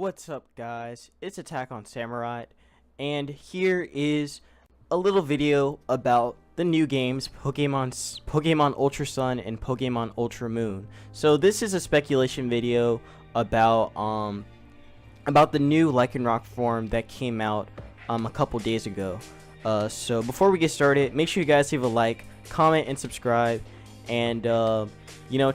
What's up, guys? It's AttackonSamurott, and here is a little video about the new games Pokemon Ultra Sun and Pokemon Ultra Moon. So this is a speculation video about the new Lycanroc form that came out a couple days ago. So before we get started, make sure you guys leave a like, comment, and subscribe, and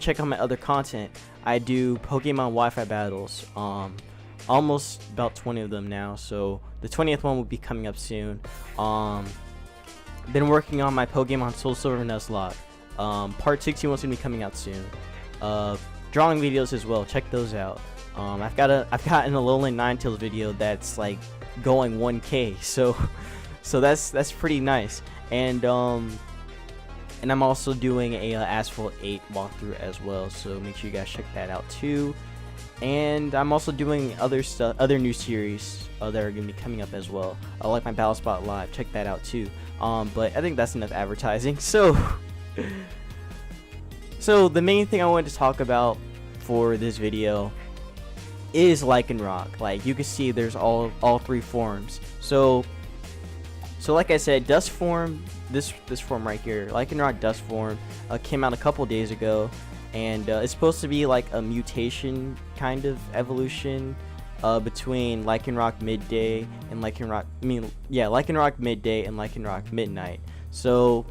check out my other content. I do Pokemon Wi-Fi battles. Almost about 20 of them now, so the 20th one will be coming up soon. Been working on my Pokemon Soul Silver Nuzlocke. Part 61 is gonna be coming out soon. Drawing videos as well, check those out. I've got an Alolan Ninetales video that's like going 1K, so that's pretty nice. And I'm also doing a Asphalt 8 walkthrough as well, so make sure you guys check that out too. And I'm also doing other new series that are gonna be coming up as well. Like my Battle Spot Live, check that out too. But I think that's enough advertising. So the main thing I wanted to talk about for this video is Lycanroc. Like you can see, there's all three forms. So like I said, Dusk form, this form right here, Lycanroc Dusk form, came out a couple days ago. And it's supposed to be like a mutation kind of evolution between Lycanroc Midday and Lycanroc Midday and Lycanroc Midnight. So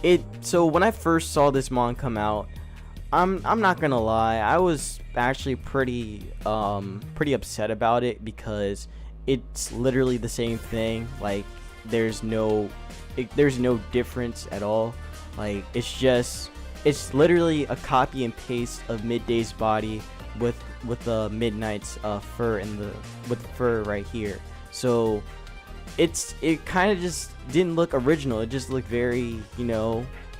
when I first saw this mon come out, I'm not gonna lie, I was actually pretty upset about it, because it's literally the same thing. Like there's no difference at all. Like it's literally a copy and paste of Midday's body with the Midnight's fur with fur right here. So it kind of just didn't look original. It just looked very,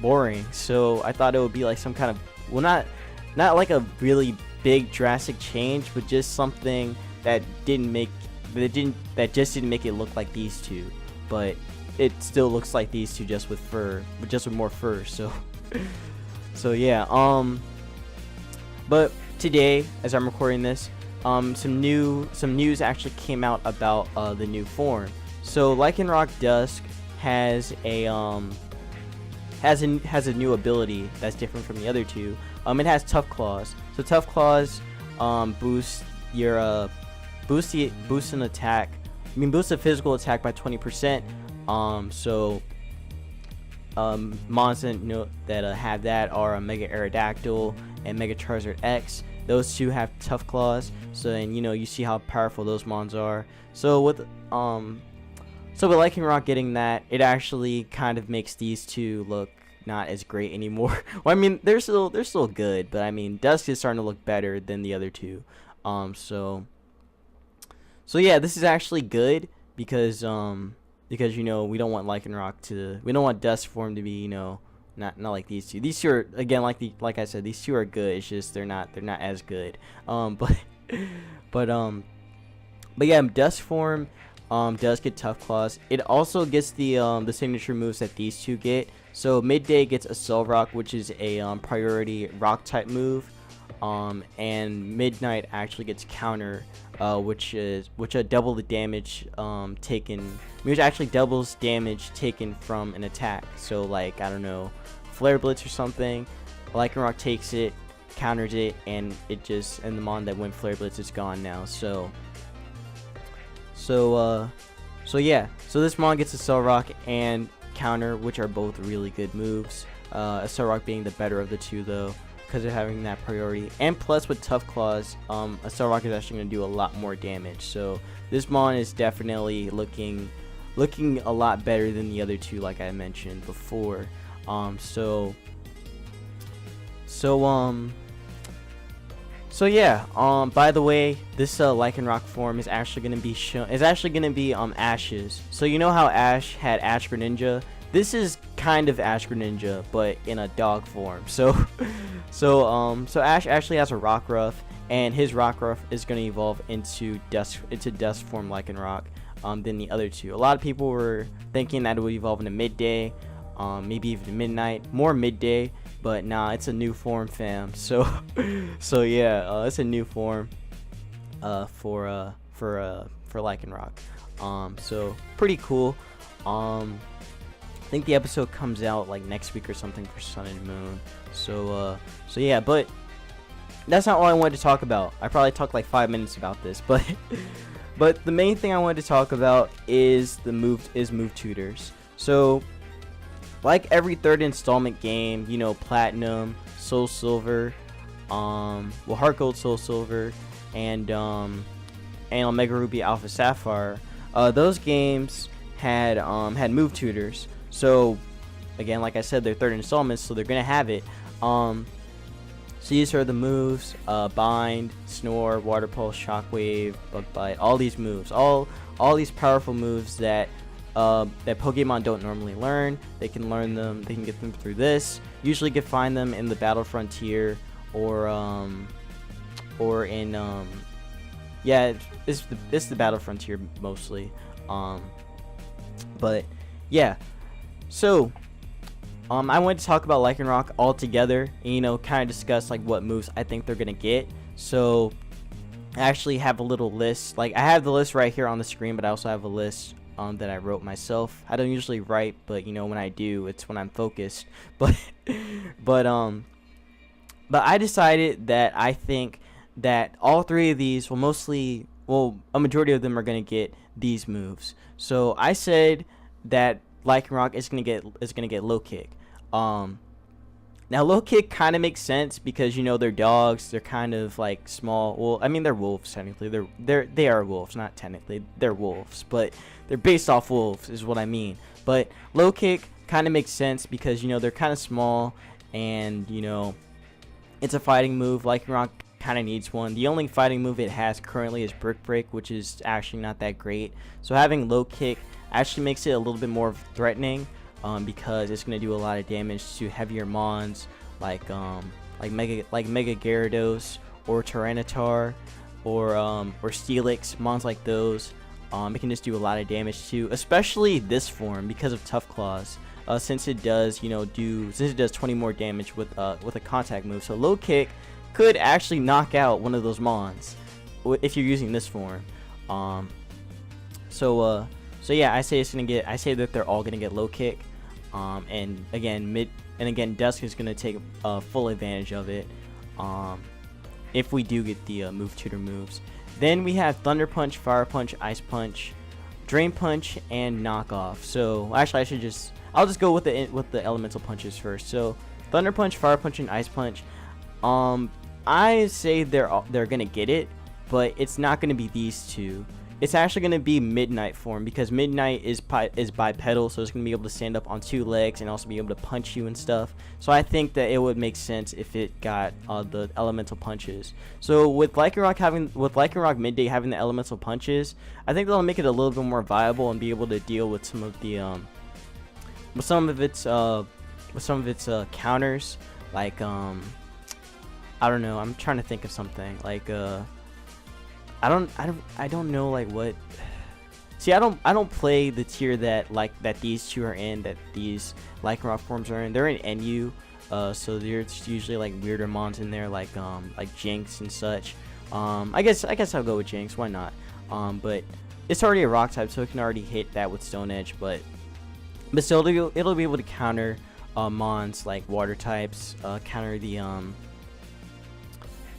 boring. So I thought it would be like some kind of, well, not like a really big drastic change, but just something that just didn't make it look like these two. But it still looks like these two, just with fur, but just with more fur. So yeah, but today, as I'm recording this, some news actually came out about the new form. So Lycanroc Dusk has a new ability that's different from the other two. It has Tough Claws. So Tough Claws boosts the physical attack by 20%. Mons that have that are Mega Aerodactyl and Mega Charizard X. Those two have Tough Claws, so then you see how powerful those mons are. So with Lycanroc getting that, it actually kind of makes these two look not as great anymore. Well, I mean, they're still good, but I mean, Dusk is starting to look better than the other two. So yeah, this is actually good, because we don't want we don't want Dusk form to be, not like these two. These two are, again, like I said, these two are good. It's just they're not as good. But yeah, Dusk form does get Tough Claws. It also gets the signature moves that these two get. So Midday gets Assault Rock, which is a priority rock type move. And Midnight actually gets Counter, which double the damage taken. Which actually doubles damage taken from an attack. So like, I don't know, Flare Blitz or something. Lycanroc takes it, counters it, and the mon that went Flare Blitz is gone now. So yeah. So this mon gets Assault Rock and Counter, which are both really good moves. Assault Rock being the better of the two, though, because they're having that priority. And plus with Tough Claws, Assault Rock is actually going to do a lot more damage. So this mon is definitely looking a lot better than the other two, like I mentioned before. So yeah. By the way, this Lycanroc form is actually going to be Ash's. So you know how Ash had Ash Greninja? This is kind of Ash Greninja, but in a dog form. So Ash actually has a Rockruff, and his Rockruff is going to evolve into Dusk form Lycanroc than the other two. A lot of people were thinking that it would evolve into Midday, maybe even Midnight, more Midday, but nah, it's a new form, fam. So yeah, it's a new form. for Lycanroc. So pretty cool. I think the episode comes out like next week or something for Sun and Moon. So yeah, but that's not all I wanted to talk about. I probably talked like 5 minutes about this, but but the main thing I wanted to talk about is move tutors. So like every third installment game, you know, Platinum, Soul Silver, Heart Gold, Soul Silver, and Omega Ruby, Alpha Sapphire, those games had move tutors. So again, like I said, they're third installments, so they're gonna have it. So these are the moves: Bind, Snore, Water Pulse, Shockwave, Bug Bite. All these moves, all these powerful moves that Pokemon don't normally learn. They can learn them. They can get them through this. Usually, you can find them in the Battle Frontier or in yeah, it's the Battle Frontier mostly. But yeah, so I wanted to talk about Lycanroc all together and, you know, kind of discuss like what moves I think they're gonna get. So I actually have a little list. Like I have the list right here on the screen, but I also have a list that I wrote myself. I don't usually write, but you know, when I do, it's when I'm focused. But but I decided that I think that all three of these will a majority of them are gonna get these moves. So I said that Lycanroc is gonna get low kick. Now low kick kind of makes sense because, you know, they're dogs. They're kind of like small. Well, I mean, they're wolves technically. They are wolves, not technically. They're wolves, but they're based off wolves is what I mean. But low kick kind of makes sense because, you know, they're kind of small and, you know, it's a fighting move. Lycanroc kind of needs one. The only fighting move it has currently is Brick Break, which is actually not that great. So having low kick actually makes it a little bit more threatening, because it's going to do a lot of damage to heavier mons like Mega Gyarados or Tyranitar or Steelix, mons like those. It can just do a lot of damage too, especially this form because of Tough Claws. Since it does 20 more damage with a contact move. So low kick could actually knock out one of those mons if you're using this form. So yeah, I say that they're all gonna get low kick. And again, Dusk is gonna take full advantage of it. If we do get the move tutor moves, then we have Thunder Punch, Fire Punch, Ice Punch, Drain Punch, and Knockoff. So actually, I'll just go with the elemental punches first. So Thunder Punch, Fire Punch, and Ice Punch. I say they're gonna get it, but it's not gonna be these two. It's actually gonna be Midnight form because Midnight is bipedal, so it's gonna be able to stand up on 2 legs and also be able to punch you and stuff. So I think that it would make sense if it got the elemental punches. So with Lycanroc Midday having the elemental punches, I think that'll make it a little bit more viable and be able to deal with some of its counters, like I don't know. I'm trying to think of something like I don't know like what. See, I don't play the tier that these two are in, that these Lycanroc forms are in. They're in NU, so there's usually like weirder mons in there, like Jinx and such. I guess I'll go with Jinx. Why not? But it's already a rock type, so it can already hit that with Stone Edge. But still, it'll be able to counter mons like water types. Counter the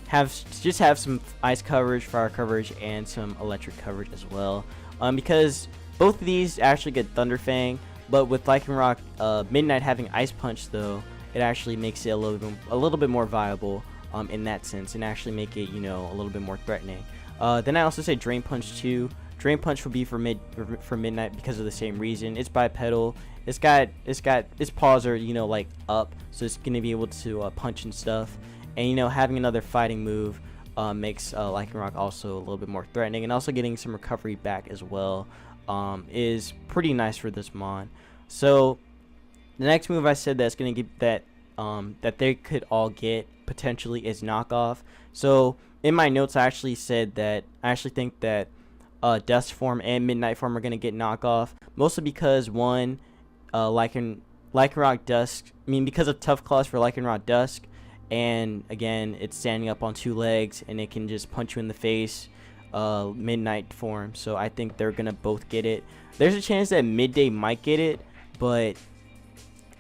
have some ice coverage, fire coverage, and some electric coverage as well. Because both of these actually get Thunder Fang, but with Lycanroc Midnight having Ice Punch, though, it actually makes it a little bit more viable in that sense, and actually make it, you know, a little bit more threatening. Then I also say Drain Punch too. Drain Punch would be for Midnight because of the same reason. It's bipedal. Its paws are, you know, like up, so it's gonna be able to punch and stuff. And, you know, having another fighting move makes Lycanroc also a little bit more threatening, and also getting some recovery back as well is pretty nice for this mon. So the next move I said that's gonna get that they could all get potentially is Knockoff. So in my notes, I actually said that I actually think that Dusk form and Midnight form are gonna get Knockoff, mostly because one, Lycanroc Dusk. I mean, because of Tough Claws for Lycanroc Dusk. And again, it's standing up on 2 legs, and it can just punch you in the face. Midnight form, so I think they're gonna both get it. There's a chance that Midday might get it, but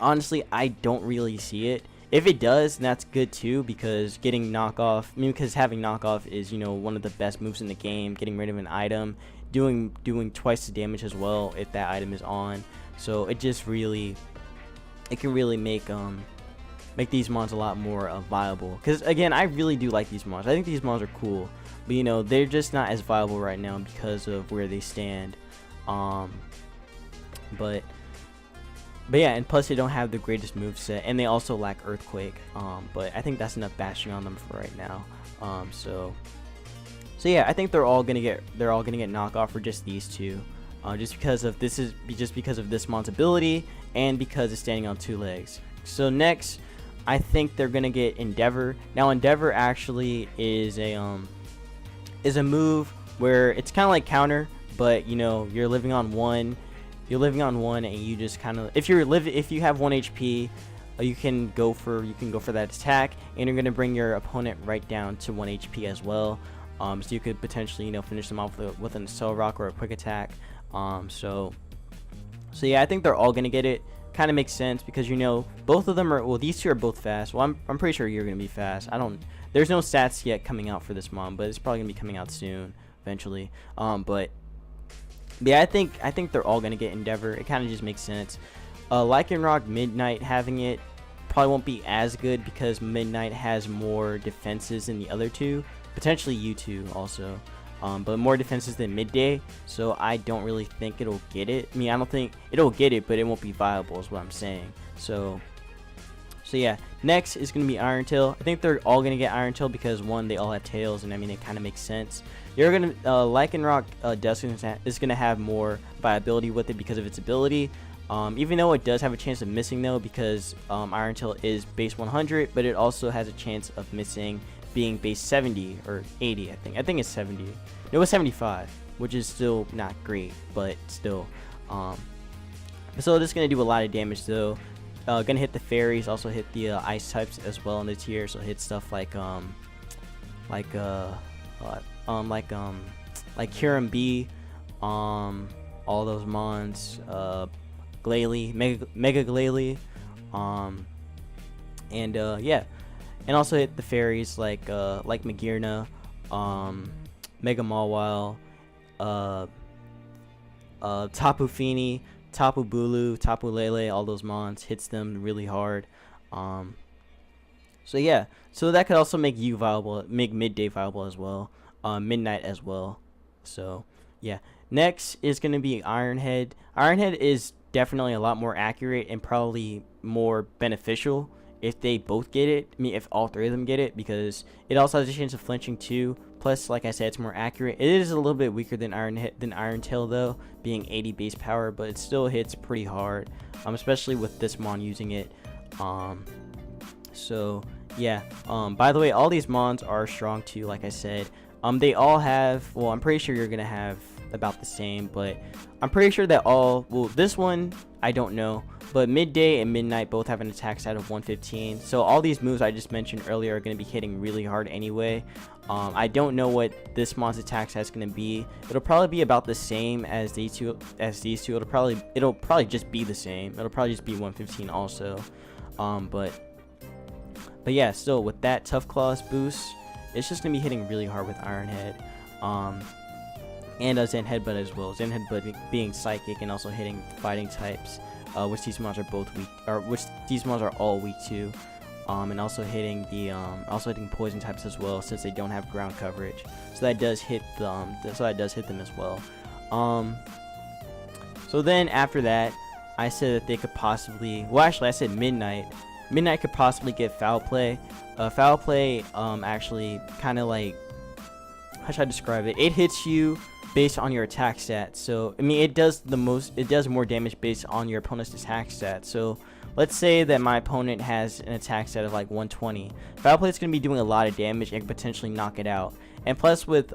honestly, I don't really see it. If it does, then that's good too, because getting knockoff, I mean, because having knockoff is, you know, one of the best moves in the game. Getting rid of an item, doing twice the damage as well if that item is on. So it just really, it can really make these mons a lot more viable. Because again, I really do like these mons. I think these mons are cool, but you know, they're just not as viable right now because of where they stand. But yeah, and plus they don't have the greatest moveset, and they also lack Earthquake. But I think that's enough bashing on them for right now. So yeah, I think they're all gonna get knockoff for just these two, just because of this mon's ability and because it's standing on 2 legs. So next, I think they're gonna get Endeavor. Now Endeavor actually is a move where it's kind of like counter, but you know, you're living on 1. You're living on 1, and you just kind of, if you have 1 HP, you can go for that attack, and you're gonna bring your opponent right down to 1 HP as well. So you could potentially, you know, finish them off with an Cell Rock or a quick attack. So yeah, I think they're all gonna get it. Kind of makes sense because, you know, both of them are, well, these two are both fast. Well, I'm pretty sure you're gonna be fast. There's no stats yet coming out for this mon, but it's probably gonna be coming out soon, eventually. But yeah, I think they're all gonna get Endeavor. It kind of just makes sense. Lycanroc Midnight having it probably won't be as good because Midnight has more defenses than the other two, potentially U2 also, but more defenses than Midday. So I don't really think it'll get it. I mean, I don't think it'll get it, but it won't be viable, is what I'm saying. So yeah, next is going to be Iron Tail. I think they're all going to get Iron Tail because, one, they all have tails, and I mean, it kind of makes sense. You're going to, Lycanroc Dusk is going to have more viability with it because of its ability. Even though it does have a chance of missing though, because Iron Tail is base 100, but it also has a chance of missing being base 70 or 80, I think it's 70. It was 75, which is still not great, but still. So it's going to do a lot of damage though. Gonna hit the fairies, also hit the ice types as well in the tier, so hit stuff like Kyurem B, all those mons, Glalie, Mega Glalie, and yeah, and also hit the fairies like Magearna, Mega Mawile, Tapu Fini, Tapu Bulu, Tapu Lele, all those mons, hits them really hard. So yeah, so that could also make you viable, make Midday viable as well, Midnight as well. So yeah, next is going to be Ironhead. Ironhead is definitely a lot more accurate and probably more beneficial if they both get it. I mean, if all 3 of them get it, because it also has a chance of flinching too. Plus, like I said, it's more accurate. It is a little bit weaker than Iron Tail though, being 80 base power, but it still hits pretty hard, especially with this mon using it. So yeah. By the way, all these mons are strong too. Like I said, they all have. Well, I'm pretty sure you're gonna have about the same, but I'm pretty sure that all. Well, this one I don't know, but Midday and Midnight both have an attack stat of 115. So all these moves I just mentioned earlier are gonna be hitting really hard anyway. I don't know what this mon's attack stat is gonna be. It'll probably be about the same as these two. It'll probably just be the same. It'll probably just be 115 also. But yeah, still with that Tough Claws boost, it's just gonna be hitting really hard with Ironhead, and Zen Headbutt as well. Zen Headbutt being psychic and also hitting fighting types, which these mons are both weak, or which these mons are all weak to. And also hitting poison types as well, since they don't have ground coverage. So that does hit them. As well. So then after that, I said that they could possibly. Well, actually, I said Midnight. Midnight could possibly get Foul Play. Foul Play, actually, kind of like, how should I describe it? It hits you based on your attack stat. So I mean, it does more damage based on your opponent's attack stat. So let's say that my opponent has an attack stat of like 120. Foul Play is going to be doing a lot of damage and potentially knock it out. And plus with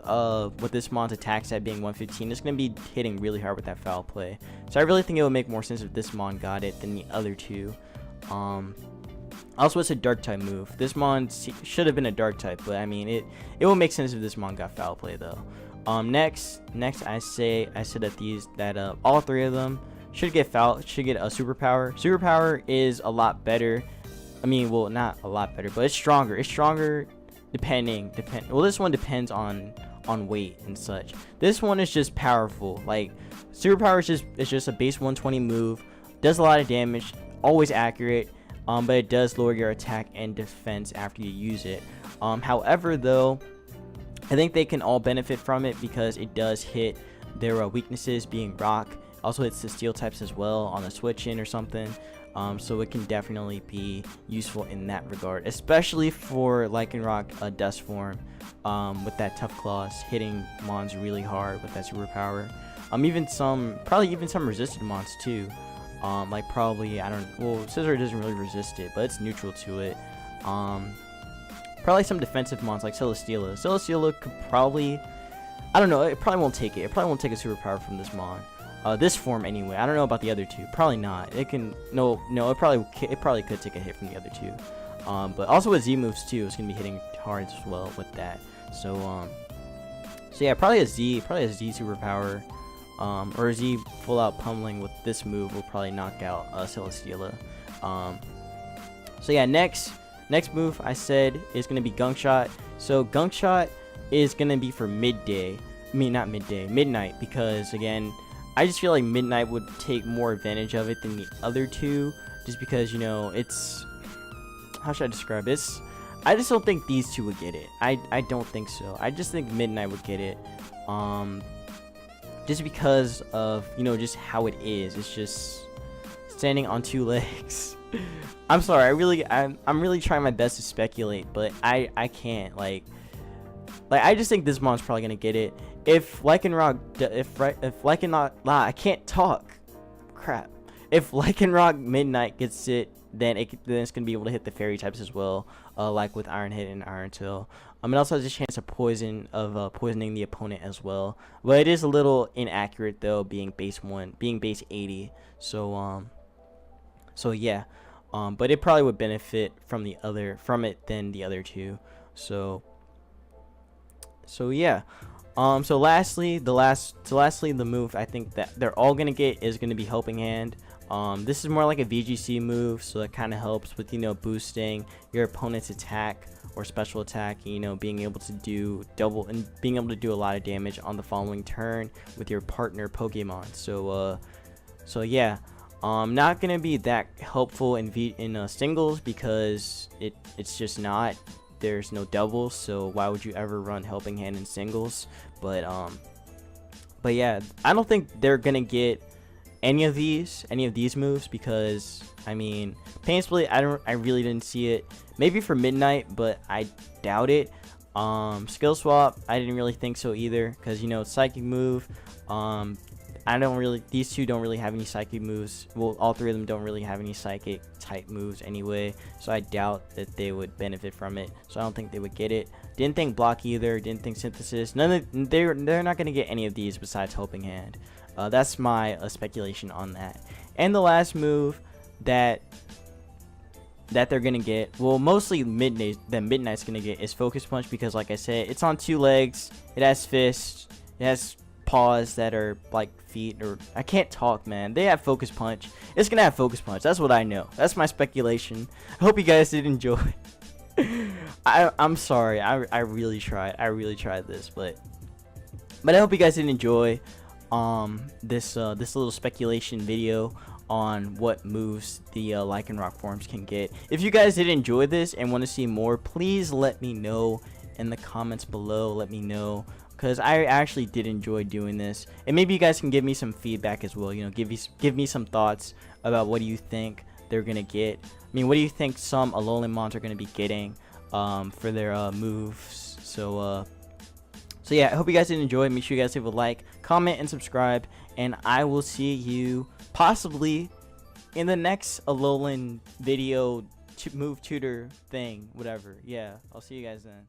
this mon's attack stat being 115, it's going to be hitting really hard with that Foul Play. So I really think it would make more sense if this mon got it than the other two. Also, it's a dark type move. This mon should have been a dark type, but I mean, it will make sense if this mon got Foul Play though. Next I said that all three of them should get a superpower. Superpower is a lot better. I mean, well, not a lot better, but it's stronger. It's stronger well, this one depends on weight and such. This one is just powerful. Like, superpower is just a base 120 move, does a lot of damage, always accurate, but it does lower your attack and defense after you use it. However, though, I think they can all benefit from it because it does hit their weaknesses, being rock. Also hits the steel types as well on the switch in or something. So it can definitely be useful in that regard, especially for Lycanroc Dusk form, with that tough claws hitting mons really hard with that superpower. Probably even some resisted mons too. Like probably, Scizor doesn't really resist it, but it's neutral to it. Probably some defensive mons like Celesteela. Celesteela could probably, I don't know, it probably won't take it. It probably won't take a superpower from this mon. This form anyway. I don't know about the other two. Probably not. It can it probably could take a hit from the other two. But also with Z moves too, it's gonna be hitting hard as well with that. So yeah, probably a Z superpower, or a Z full out pummeling with this move will probably knock out Celesteela. So yeah, next move I said is gonna be Gunk Shot. So Gunk Shot is gonna be for midday. I mean, not midday, midnight, because again, I just feel like midnight would take more advantage of it than the other two, just because, you know, it's, how should I describe this? I just don't think these two would get it. I don't think so. I just think midnight would get it, just because of, you know, just how it is. It's just standing on two legs. I'm sorry, I'm really trying my best to speculate, but I can't, like I just think this mon's probably gonna get it. If Lycanroc, I can't talk. Crap. If Lycanroc Midnight gets it, then it's gonna be able to hit the fairy types as well, like with Iron Hit and Iron Tail. It also has a chance of poisoning the opponent as well. But it is a little inaccurate though, being base 80. So yeah. But it probably would benefit from it than the other two. So yeah. So lastly, the move I think that they're all gonna get is gonna be Helping Hand. This is more like a VGC move, so it kind of helps with, you know, boosting your opponent's attack or special attack, you know, being able to do double and being able to do a lot of damage on the following turn with your partner Pokemon. So yeah, not gonna be that helpful in singles because it's just not. There's no doubles, so why would you ever run Helping Hand in singles? But yeah, I don't think they're gonna get any of these moves because, I mean, Pain Split, I really didn't see it. Maybe for Midnight, but I doubt it. Skill Swap, I didn't really think so either, because, you know, Psychic move, these two don't really have any psychic moves. Well, all three of them don't really have any psychic type moves anyway, so I doubt that they would benefit from it. So I don't think they would get it. Didn't think Block either. Didn't think Synthesis. They're not gonna get any of these besides Helping Hand. That's my speculation on that. And the last move that they're gonna get, well, mostly Midnight's gonna get, is Focus Punch, because like I said, it's on two legs. It has fists. It has paws that are like feet, or I can't talk, man. They have Focus Punch. It's gonna have Focus Punch. That's what I know. That's my speculation. I hope you guys did enjoy. I'm sorry. I really tried. This, but I hope you guys did enjoy this little speculation video on what moves the Lycanroc forms can get. If you guys did enjoy this and want to see more, please let me know in the comments below. Let me know, because I actually did enjoy doing this, and maybe you guys can give me some feedback as well. You know, give me some thoughts about what do you think they're gonna get. I mean, what do you think some Alolan mons are gonna be getting for their moves? So yeah, I hope you guys did enjoy. Make sure you guys leave a like, comment, and subscribe, and I will see you possibly in the next Alolan video move tutor thing, whatever. Yeah, I'll see you guys then.